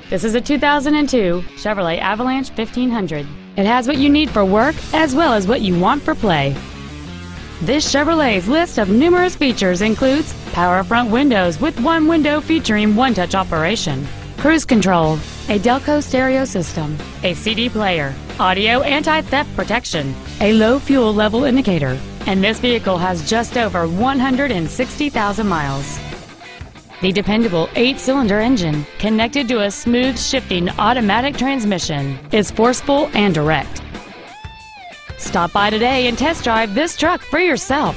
This is a 2002 Chevrolet Avalanche 1500. It has what you need for work as well as what you want for play. This Chevrolet's list of numerous features includes power front windows with one window featuring one-touch operation, cruise control, a Delco stereo system, a CD player, audio anti-theft protection, a low fuel level indicator, and this vehicle has just over 160,000 miles. The dependable 8-cylinder engine, connected to a smooth shifting automatic transmission, is forceful and direct. Stop by today and test drive this truck for yourself.